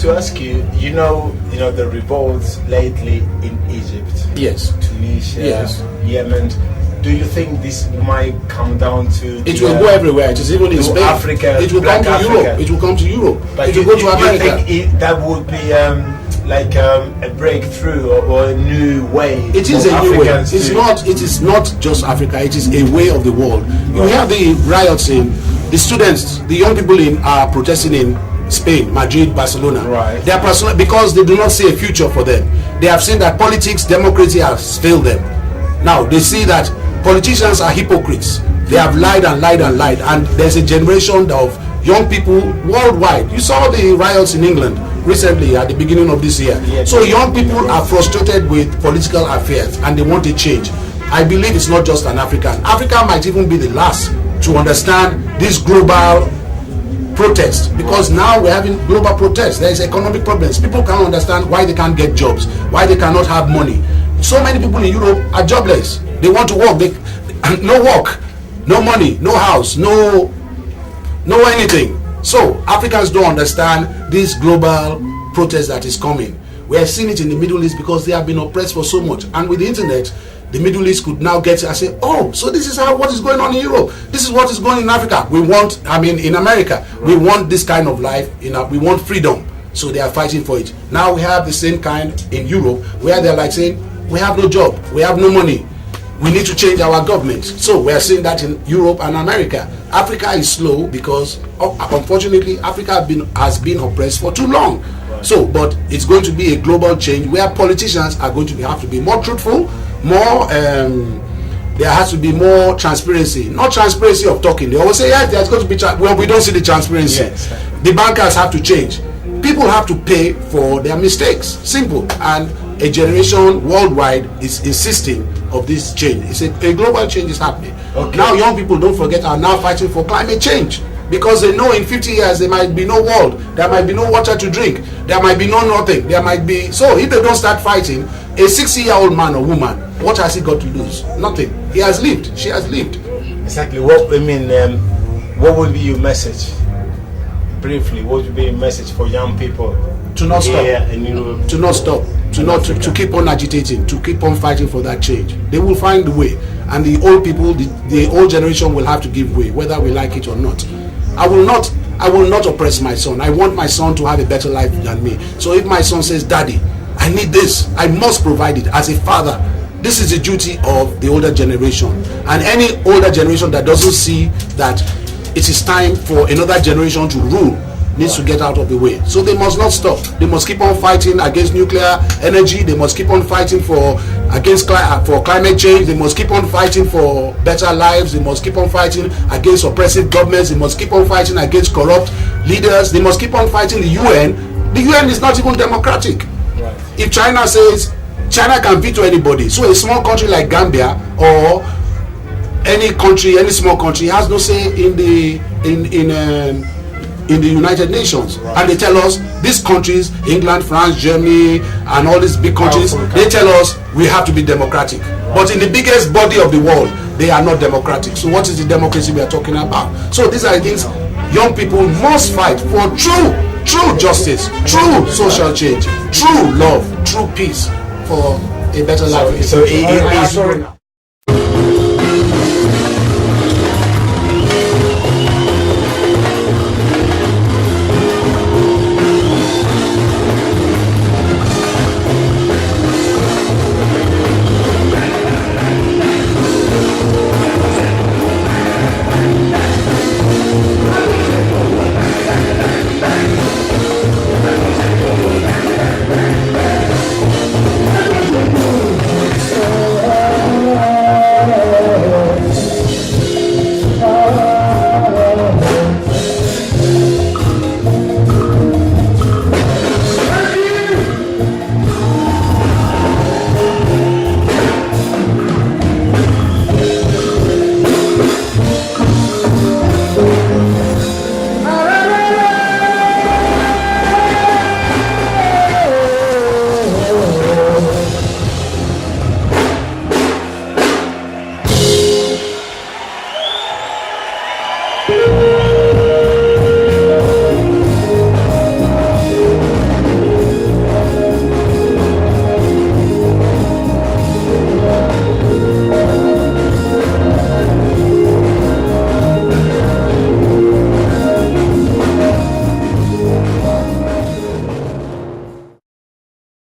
to ask you. The revolts lately in Egypt, Yes. Tunisia, Yes. Yemen. Do you think this might come down to? It will go everywhere. It is even in Spain. Africa, it will come to Africa. Europe. It will come to Europe. But it will go to America. You think that would be a breakthrough or a new way? It is a new way. It is not just Africa. It is a way of the world. You have the riots in the students, the young people are protesting in Spain, Madrid, Barcelona. Right. They are because they do not see a future for them. They have seen that politics, democracy has failed them. Now they see that politicians are hypocrites. They have lied and lied and lied, and there's a generation of young people worldwide. You saw the riots in England recently at the beginning of this year. Yeah, so young people are frustrated with political affairs and they want a change. I believe it's not just an African. Africa might even be the last to understand this global protest, because now we're having global protests. There is economic problems. People cannot understand why they can't get jobs, why they cannot have money. So many people in Europe are jobless. They want to work. No work, no money, no house, no anything. So Africans don't understand this global protest that is coming. We have seen it in the Middle East because they have been oppressed for so much. And with the internet, the Middle East could now get and say, oh, so this is what is going on in Europe. This is what is going on in Africa. In America, we want this kind of life. We want freedom. So they are fighting for it. Now we have the same kind in Europe where they're like saying, we have no job, we have no money, we need to change our government. So we are seeing that in Europe and America. Africa is slow because unfortunately Africa has been oppressed for too long. So, but it's going to be a global change where politicians are going to have to be more truthful, more. There has to be more transparency. Not transparency of talking. They always say, yeah, there's going to be. Well, we don't see the transparency. Yes. The bankers have to change. People have to pay for their mistakes. Simple. And a generation worldwide is insisting of this change. It's a global change is happening. Okay. Now young people, don't forget, are now fighting for climate change because they know in 50 years there might be no world, there might be no water to drink, there might be no nothing, there might be. So if they don't start fighting, a 60-year-old man or woman, what has he got to lose? Nothing. He has lived. She has lived. Exactly. What would be your message? Briefly, what would be a message for young people to not stop? To not stop. To keep on agitating, to keep on fighting for that change. They will find the way, and the old people, the old generation will have to give way, whether we like it or not. I will not oppress my son. I want my son to have a better life than me. So if my son says, Daddy, I need this, I must provide it. As a father, this is the duty of the older generation. And any older generation that doesn't see that it is time for another generation to rule needs to get out of the way. So they must not stop. They must keep on fighting against nuclear energy. They must keep on fighting for climate change. They must keep on fighting for better lives. They must keep on fighting against oppressive governments. They must keep on fighting against corrupt leaders. They must keep on fighting the UN. The UN is not even democratic. Right. If China says China can veto anybody, so a small country like Gambia or any small country has no say in the United Nations. Right. And they tell us these countries, England, France, Germany, and all these big countries, they tell us we have to be democratic. Right. But in the biggest body of the world, they are not democratic. So what is the democracy we are talking about? So these are the things young people must fight for: true justice, true social change, true love, true peace for a better life. So it is.